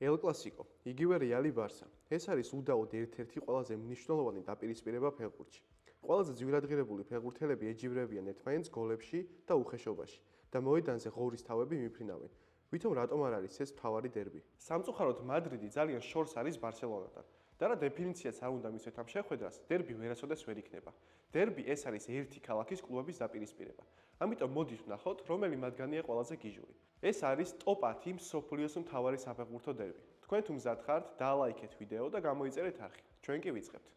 ელ კლასიკო, იგივე რეალი ბარსა. ეს არის უდაოდ ერთ-ერთი ყველაზე მნიშვნელოვანი დაპირისპირება ფეხბურთში. ყველაზე ძვირადღირებული ფეხბურთელები ეჯიბრებიან ერთმანეთს გოლებში და უხეშობაში და მოედანზე ღორის თავები მიფრინავენ. ვითომ რატომ არ არის ეს მთავარი დერბი? სამწუხაროდ მადრიდი ძალიან შორს არის ბარსელონასთან. და რა დეფინიციაც არ უნდა მისვეთ ამ შეხვედრას, დერბი ვერასოდეს ვერ იქნება. დერბი ეს არის ერთი ქალაქის კლუბების დაპირისპირება. ამიტომ მოდით ვნახოთ, რომელი მათგანია ყველაზე გიჟური. ეს არის ტოპ 10 მსოფლიოს მთავარი საფეხბურთო დერბი. თქვენ თუ მზად ხართ, დალაიქეთ ვიდეო და გამოიწერეთ არხი. ჩვენ კი ვიწყებთ.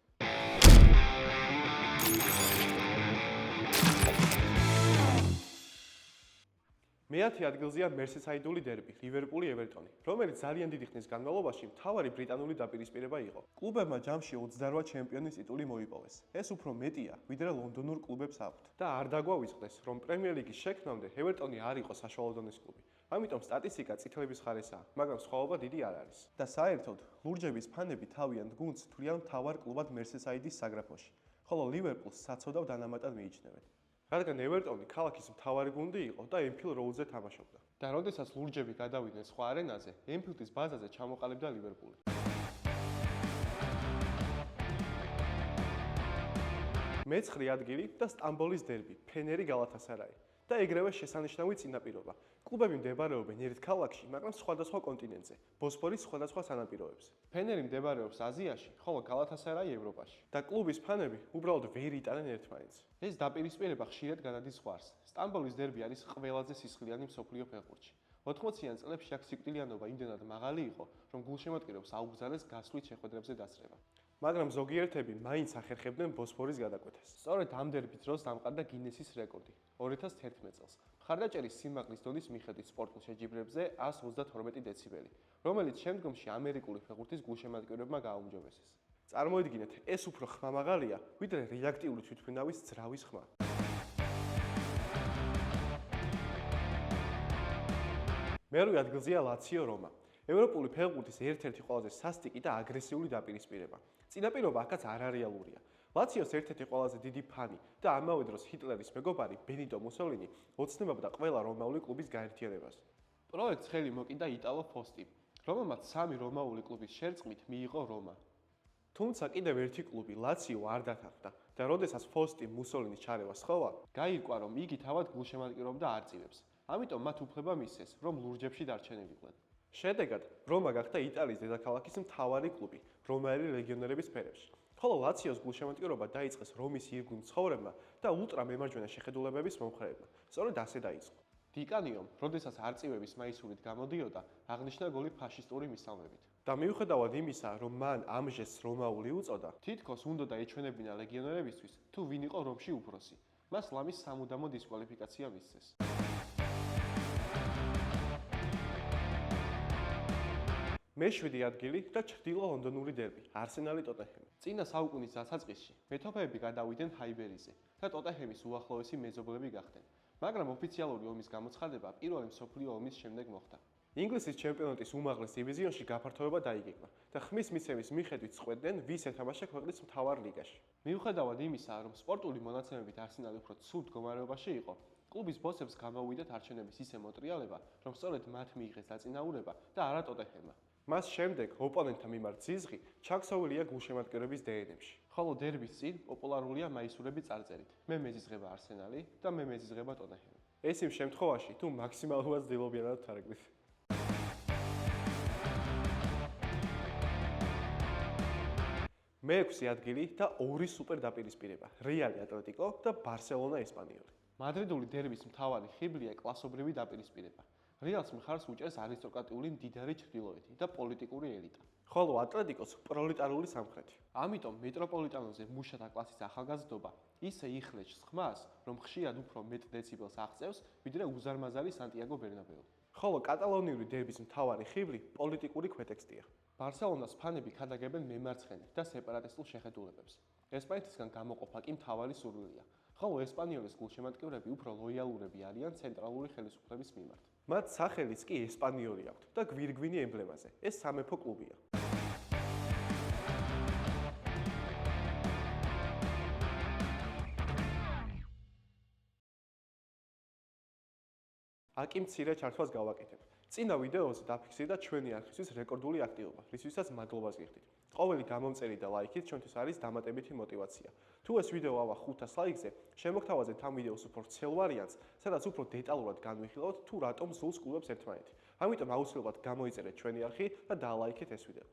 მე-10 ადგილზეა მერსისაიდული დერბი, ლივერპული-ევერტონი, რომელიც ძალიან დიდი ხნის განმავლობაში მთავარი ბრიტანული დაპირისპირება იყო. კლუბებმა ჯამში 28 ჩემპიონის ტიტული მოიპოვეს. ეს უფრო მეტია, ვიდრე ლონდონურ კლუბებს აქვთ. და არ დაგვავიწყდეს, რომ პრემიერ ლიგის შექმნამდე ევერტონი არ იყო საშუალო დონის კლუბი. ამიტომ სტატისტიკა წითლების ხარესაა, მაგრამ სხვაობა დიდი არ არის. და საერთოდ, ლურჯების ფანები თავიანთ გუნდს თვლიან მთავარ კლუბად მერსისაიდის საგრაფოში, ხოლო ლივერპულს საცოდავ დანამატად მიიჩნევენ. რადგან ევერტონი ქალაქის მთავარი გუნდი იყო და ენფილდ როუდზე თამაშობდა. და როდესაც ლურჯები გადავიდნენ სხვა არენაზე, ენფილდის ბაზაზე ჩამოყალიბდა ლივერპული. მე-9 ადგილი და სტამბოლის დერბი, ფენერი გალათასარაი. და ეგრევე შესანიშნავი წინაპირობა. კლუბები მდებარეობენ ერთ ქალაქში, მაგრამ სხვადასხვა კონტინენტზე, ბოსფორის სხვადასხვა სანაპიროებზე. ფენერი მდებარეობს აზიაში, ხოლო გალათასარაი ევროპაში. და კლუბის ფანები უბრალოდ ვერ იტანენ ერთმანეთს. ეს დაპირისპირება ხშირად გადადის ზღვარს. სტამბოლის დერბი არის ყველაზე სისხლიანი მსოფლიო ფეხბურთში. 80-იან წლებში აქ სიკვდილიანობა იმდენად მაღალი იყო, რომ გულშემატკივრებს აუგზავნეს გასვლით შეხვედრებზე დასწრება. მაგრამ ზოგიერთები მაინც ახერხებდნენ ბოსფორის გადაკვეთას. სწორედ ამ დერბის დროს დამყარდა გინესის რეკორდი 2011 წელს. მხარდაჭერის სიმაღლის დონის მიხედვით სპორტულ შეჯიბრებზე 132 დეციბელი, რომელიც შემდგომში ამერიკული ფეხბურთის გულშემატკივრებმა გააუმჯობესეს. წარმოიდგინეთ, ეს უფრო ხმამაღალია, ვიდრე რეაქტიული თვითმფრინავის ძრავის ხმა. მერვე ადგილზეა ლაციო რომა. ევროპული ფეხბურთის ერთ-ერთი ყველაზე სასტიკი და აგრესიული დაპირისპირება. წინაპირობა აქაც არარეალურია. ლაციოს ერთ-ერთი ყველაზე დიდი ფანი და ამავე დროს ჰიტლერის მეგობარი ბენიტო მუსოლინი ოცნებობდა ყველა რომაული კლუბის გაერთიანებას. პროექტს ხელი მოკიდა იტალო ფოსტიმ, რომელმაც 3 რომაული კლუბის შერწყმით მიიღო რომა. თუმცა კიდევ ერთი კლუბი ლაციო არ დათანხმდა და როდესაც ფოსტიმ მუსოლინის ჩარევას სთხოვა, გაირკვა, რომ იგი თავად გულშემატკივრობდა არწივებს. ამიტომ მათ უფლება მისცეს, რომ ლურჯებში დარჩენილიყვნენ. შედეგად, რომა გახდა იტალიის დედაქალაქის მთავარი კლუბი, რომაელი ლეგიონერების ფერებში. ხოლო ლაციოს გულშემატკივრობა დაიწყეს რომის ირგუნ მცხოვრებმა და ულტრამემარჯვენე შეხედულებების მომხრეებმა. სწორედ ასე დაიწყო. დიკანიომ, როდესაც არწივების მაისურით გამოდიოდა, აღნიშნა გოლი ფაშისტური მისამრებით. და მიუხედავად იმისა, რომ მან ამ ჟესტს რომაული უწოდა, თითქოს უნდოდა ეჩვენებინა ლეგიონერებისთვის, თუ ვინ იყო რომში უფროსი. მას ლამის სამუდამო დისკვალიფიკაცია მისცეს. მე-7 ადგილი და ჩრდილო ლონდონური დერბი, არსენალი ტოტენჰემი. წინა საუკუნის დასაწყისში მეთოფეები გადავიდნენ ჰაიბერიზე და ტოტენჰემის უახლოესი მეზობლები გახდნენ, მაგრამ ოფიციალური ომის გამოცხადება პირველი მსოფლიო ომის შემდეგ მოხდა. ინგლისის ჩემპიონატის უმაღლეს დივიზიონში გაფართოება დაიგეგმა და ხმის მიცემის მიხედვით წყვეტდნენ, ვის ეთამაშა ქვეყნის მთავარ ლიგაში. მიუხედავად იმისა, რომ სპორტული მონაცემებით არსენალი უფრო ცუდ მდგომარეობაში იყო, კლუბის ბოსებს გამოვიდათ არჩევნების ისე მოტრიალება, რომ სწორედ მათ მიიღეს დაწინაურება და არა ტოტენჰემმა. მას შემდეგ ოპონენტთა მიმართ ზიზღი ჩაქსოვილია გულშემატკივრების დნმ-ში. ხოლო დერბის წინ პოპულარულია მაისურები წარწერით. მე მეზიზღება არსენალი და მე მეზიზღება ტოტენჰემი. ეს იმ შემთხვევაში, თუ მაქსიმალურად ძილობიანად თარგმნით. მე-6 ადგილი და 2 სუპერ დაპირისპირება, რეალი ატლეტიკო და ბარსელონა ესპანიოლი. მადრიდული დერბის მთავარი ხიბლია კლასობრივი დაპირისპირება. რეალს მხარს უჭერს არისტოკრატიული მდიდარი ჩრდილოეთი და პოლიტიკური ელიტა, ხოლო ატლეტიკოს პროლეტარული სამხრეთი. ამიტომ მეტროპოლიტანოზე მუშათა კლასის ახალგაზრდობა ისე იხლეჭს ხმას, რომ ხშირად უფრო მეტ დეციბელს აღწევს, ვიდრე უზარმაზარი სანტიაგო ბერნაბეუ. ხოლო კატალონიური დერბის მთავარი ხიბლი პოლიტიკური ქვეტექსტია. ბარსელონას ფანები ქადაგებენ მემარცხენე და სეპარატისტულ შეხედულებებს. ესპანეთისგან გამოყოფა კი მთავარი სურვილია, ხოლო ესპანიოლის გულშემატკივრები უფრო ლოიალურები არიან ცენტრალური ხელისუფლების მიმართ. მათ სახელიც კი ესპანიოლი აქვთ და გვირგვინი ემბლემაზე. ეს სამეფო კლუბია. აკი მცირე ჩართვას გავაკეთებ. წინა ვიდეოზე დაფიქსირდა ჩვენი არქივის რეკორდული აქტივობა, რისთვისაც მადლობას გიხდით. ყოველი გამომწერი და ლაიქით ჩვენთვის არის დამატებითი мотиваცია. თუ ეს ვიდეო ავა 500 ლაიქზე, შემოგთავაზეთ ამ ვიდეოს უფრო ვრცელ ვარიანტს, სადაც უფრო დეტალურად განვიხილავთ თუ რატომ სულს კლუბებს ერთმანეთი. ამიტომ აუცილებლად გამოიწერეთ ჩვენი არქი და დაალაიქეთ ეს ვიდეო.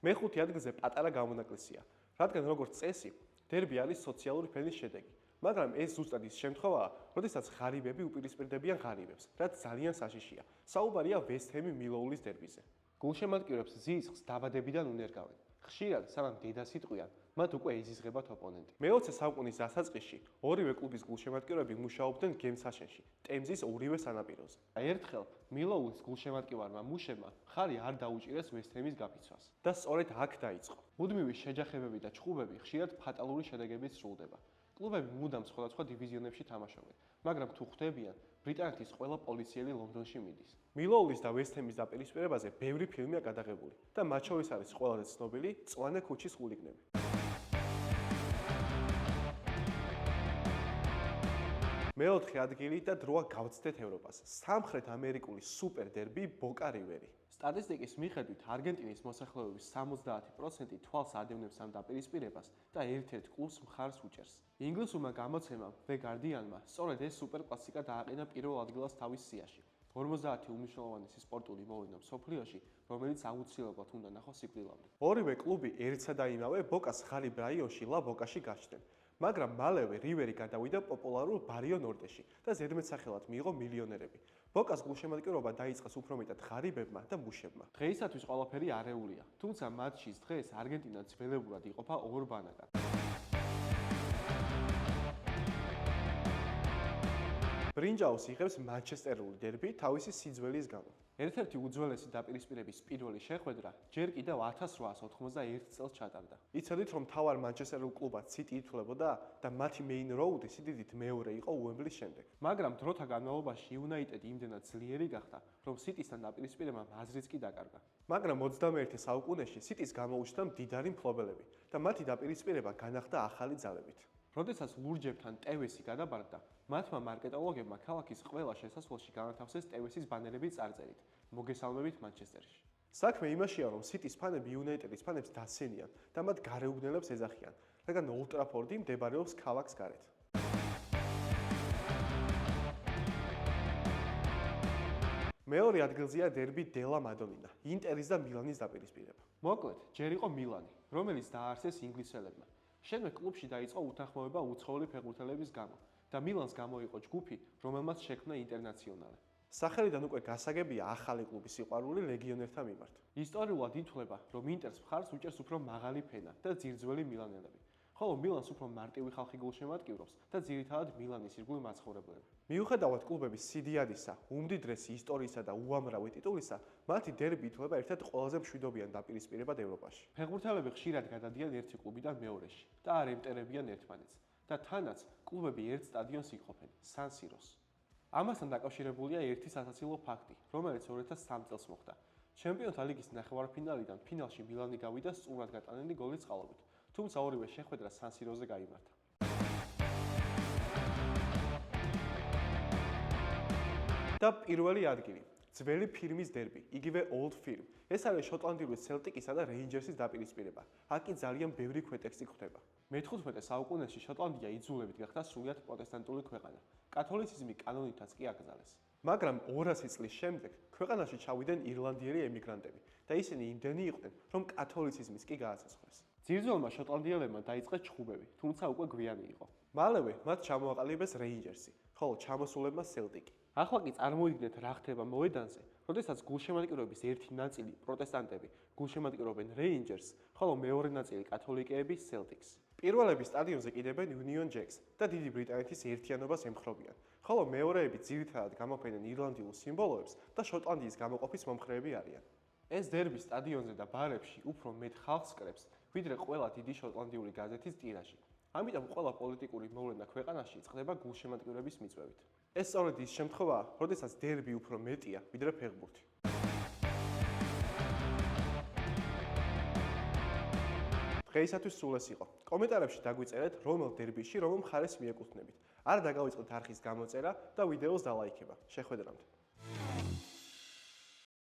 მეხუთე ადგილზე პატარა გამონაკლისია, რადგან როგორც წესი, დერბი არის სოციალური ფენის შედეგი. მაგრამ ეს ზუსტად ის შემთხვევაა, როდესაც ღარიბები უპირისპირდებიან ღარიბებს, რაც ძალიან საშიშია. საუბარია ვესტ ჰემი მილოულის დერბიზე. გულშემატკივრებს ზიზღს დაბადებიდან უნერგავენ. ხშირად, სანამ დედას იტყვიან, მათ უკვე ეზიზღებათ ოპონენტი. მე-20 საუკუნის დასაწყისში ორივე კლუბის გულშემატკივრები მუშაობდნენ გემსაშენში, ტემზის ორივე სანაპიროზე. ერთხელ მილოულის გულშემატკივარმა მუშებმა ხარი არ დაუჭირეს ვესტ ჰემის გაფიცვას და სწორედ აქ დაიწყო. მუდმივი შეჯახებები და ჩხუბები ხშირად ფატალური შედეგებით სრულდება. კლუბები მუდამ სხვადასხვა დივიზიონებში თამაშობენ, მაგრამ თუ ხვდებიან, ბრიტანეთის ყველა პოლიციელი ლონდონში მიდის. მილოულის და ვესტ ჰემის დაპირისპირებაზე ბევრი ფილმია გადაღებული და მათ შორის არის ყველაზე ცნობილი მწვანე ქუჩის ხულიგნები. მე-4 ადგილი და დროა გავცდეთ ევროპას. სამხრეთ ამერიკული სუპერ დერბი ბოკა რივერი. სტატისტიკის მიხედვით, არგენტინის მოსახლეობის 70% თვალს ადევნებს ამ დაპირისპირებას და ერთ-ერთ კლუბს მხარს უჭერს. ინგლისურმა გამოცემამ The Guardian-მა სწორედ ეს სუპერკლასიკა დააყენა პირველ ადგილას თავის სიაში. 50 უმნიშვნელოვანესი სპორტული მოვლენა მსოფლიოში, რომელიც აუცილებლად უნდა ნახოს სიკვდილამდე. ორივე კლუბი ერთსა და იმავე ბოკას ღარიბ რაიონში ლა ბოკაში გაჩნდნენ. მაგრამ მალევე რივერი გადავიდა პოპულარულ ბარიო ნორტეში და ზედმეტსახელად მიიღო მილიონერები. ბოკას გულშემატკივრობა დაიწყეს უფრო მეტად ღარიბებმა და მუშებმა. დღეისათვის ყველაფერი არეულია, თუმცა მატჩის დღეს არგენტინა ძველებურად იყოფა ორ ბანაკად. ბრინჯაოს იღებს მანჩესტერული დერბი თავისი სიძველის გამო. ერთ-ერთი უძველესი დაპირისპირების პირველი შეხვედრა ჯერ კიდევ 1891 წელს ჩატარდა. იცოდით, რომ მთავარ მანჩესტერულ კლუბად სიტი ითვლებოდა და მათი მეინ როუდი სიდიდით მეორე იყო უემბლის შემდეგ. მაგრამ დროთა განმავლობაში იუნაიტედი იმდენად ძლიერი გახდა, რომ სიტისთან დაპირისპირებამ აზრიც კი დაკარგა. მაგრამ 21 საუკუნეში სიტის გამოუჩნდა მდიდარი მფლობელები და მათი დაპირისპირება განახდა ახალი ძალებით. როდესაც ლურჯებთან ტევესი გადაბარგდა, მათმა მარკეტოლოგებმა ქალაქის ყველა შესასვლელში განათავსეს ტევესის ბანერები წარწერით მოგესალმებით მანჩესტერში. საქმე იმაშია, რომ სიტის ფანები იუნაიტედის ფანებს დასცენიან და მათ გარეუბნელებს ეძახიან, რადგან ოლდ ტრაფორდი მდებარეობს ქალაქს გარეთ. მეორე ადგილზეა დერბი დელა მადონინა, ინტერის და მილანის დაპირისპირება. მოკლედ, ჯერ იყო მილანი, რომელიც დააარსეს ინგლისელებმა. შემდეგ კლუბში დაიწყო უთანხმოება უცხოელი ფეხბურთელების გამო და მილანს გამოიყო ჯგუფი, რომელმაც შექმნა ინტერნაციონალე. სახელიდან უკვე გასაგებია ახალი კლუბის სიყვარული ლეგიონერთა მიმართ. ისტორიულად ითვლება, რომ ინტერს მხარს უჭერს უფრო მაღალი ფენა და ძირძველი მილანელები, ხოლო მილანს უფრო მარტივი ხალხი გულშემატკივრობს და ძირითადად მილანის ირგვლივ მაცხოვრებლები. მიუხედავად კლუბების სიდიადისა, უმდიდრესი ისტორიისა და უამრავი ტიტულისა, მათი დერბი ითვლება ერთ-ერთ ყველაზე მშვიდობიან დაპირისპირებად ევროპაში. ფეხბურთელები ხშირად გადადიან ერთი კლუბიდან მეორეში და არ ემტერებიან ერთმანეთს და თანაც კლუბები ერთ სტადიონს იყოფენ, სან სიროს. ამასთან დაკავშირებულია ერთი სასაცილო ფაქტი, რომელიც 2003 წელს მოხდა. ჩემპიონთა ლიგის ნახევარფინალიდან ფინალში მილანი გავიდა სწრაფად გატანილი გოლის წყალობით, თუმცა ორივე შეხვედრა სან სიროზე გაიმართა. და პირველი ადგილი, ძველი ფირმის დერბი, იგივე Old Firm. ეს არის შოტლანდიური სელტიკისა და რეინჯერსის დაპირისპირება. აქ კი ძალიან ბევრი ქვეტექსტი გვხვდება. მე-15 საუკუნეში შოტლანდია იძულებით გახდა სრულიად პროტესტანტული ქვეყანა. კათოლიციზმი კანონითაც კი აკრძალეს. მაგრამ 200 წლის შემდეგ ქვეყანაში ჩავიდნენ ირლანდიელი ემიგრანტები და ისინი იმდენი იყვნენ, რომ კათოლიციზმის კი გააცოცხლეს. ძირძველმა შოტლანდიელებმა დაიწყეს ჩხუბები, თუმცა უკვე გვიანი იყო. მალევე მათ ჩამოაყალიბეს რეინჯერსი, ხოლო ჩამოსულებმა სელტიკი. ახლა კი წარმოიდგინეთ რა ხდება მოედანზე, როდესაც გულშემატკივრების ერთი ნაწილი პროტესტანტები გულშემატკივრობენ რეინჯერს, ხოლო მეორე ნაწილი კათოლიკეები სელტიკს. პირველები სტადიონზე კიდებენ Union Jacks და დიდი ბრიტანეთის ერთიანობას ემხრობიან, ხოლო მეორეები ძირითადად გამოფენენ ირლანდიურ სიმბოლოებს და შოტლანდიის გამოყოფის მომხრეები არიან. ეს დერბი სტადიონზე და ბარებში უფრო მეტ ხალხს კრებს, ვიდრე ყველა დიდი შოტლანდიური გაზეთის ტირაჟი. ამიტომ ყველა პოლიტიკური მოვლენა ქვეყანაში წყდება გულშემატკივრების მიწვევით. ეს სწორედ ის შემთხვევაა, როდესაც დერბი უფრო მეტია, ვიდრე ფეხბურთი. დღეისათვის სულ ეს იყო. კომენტარებში დაგვიწერეთ, რომელ დერბიში რომელ მხარეს მიეკუთვნებით. არ დაგავიწყდეთ არხის გამოწერა და ვიდეოს დალაიქება. შეხვედრამდე.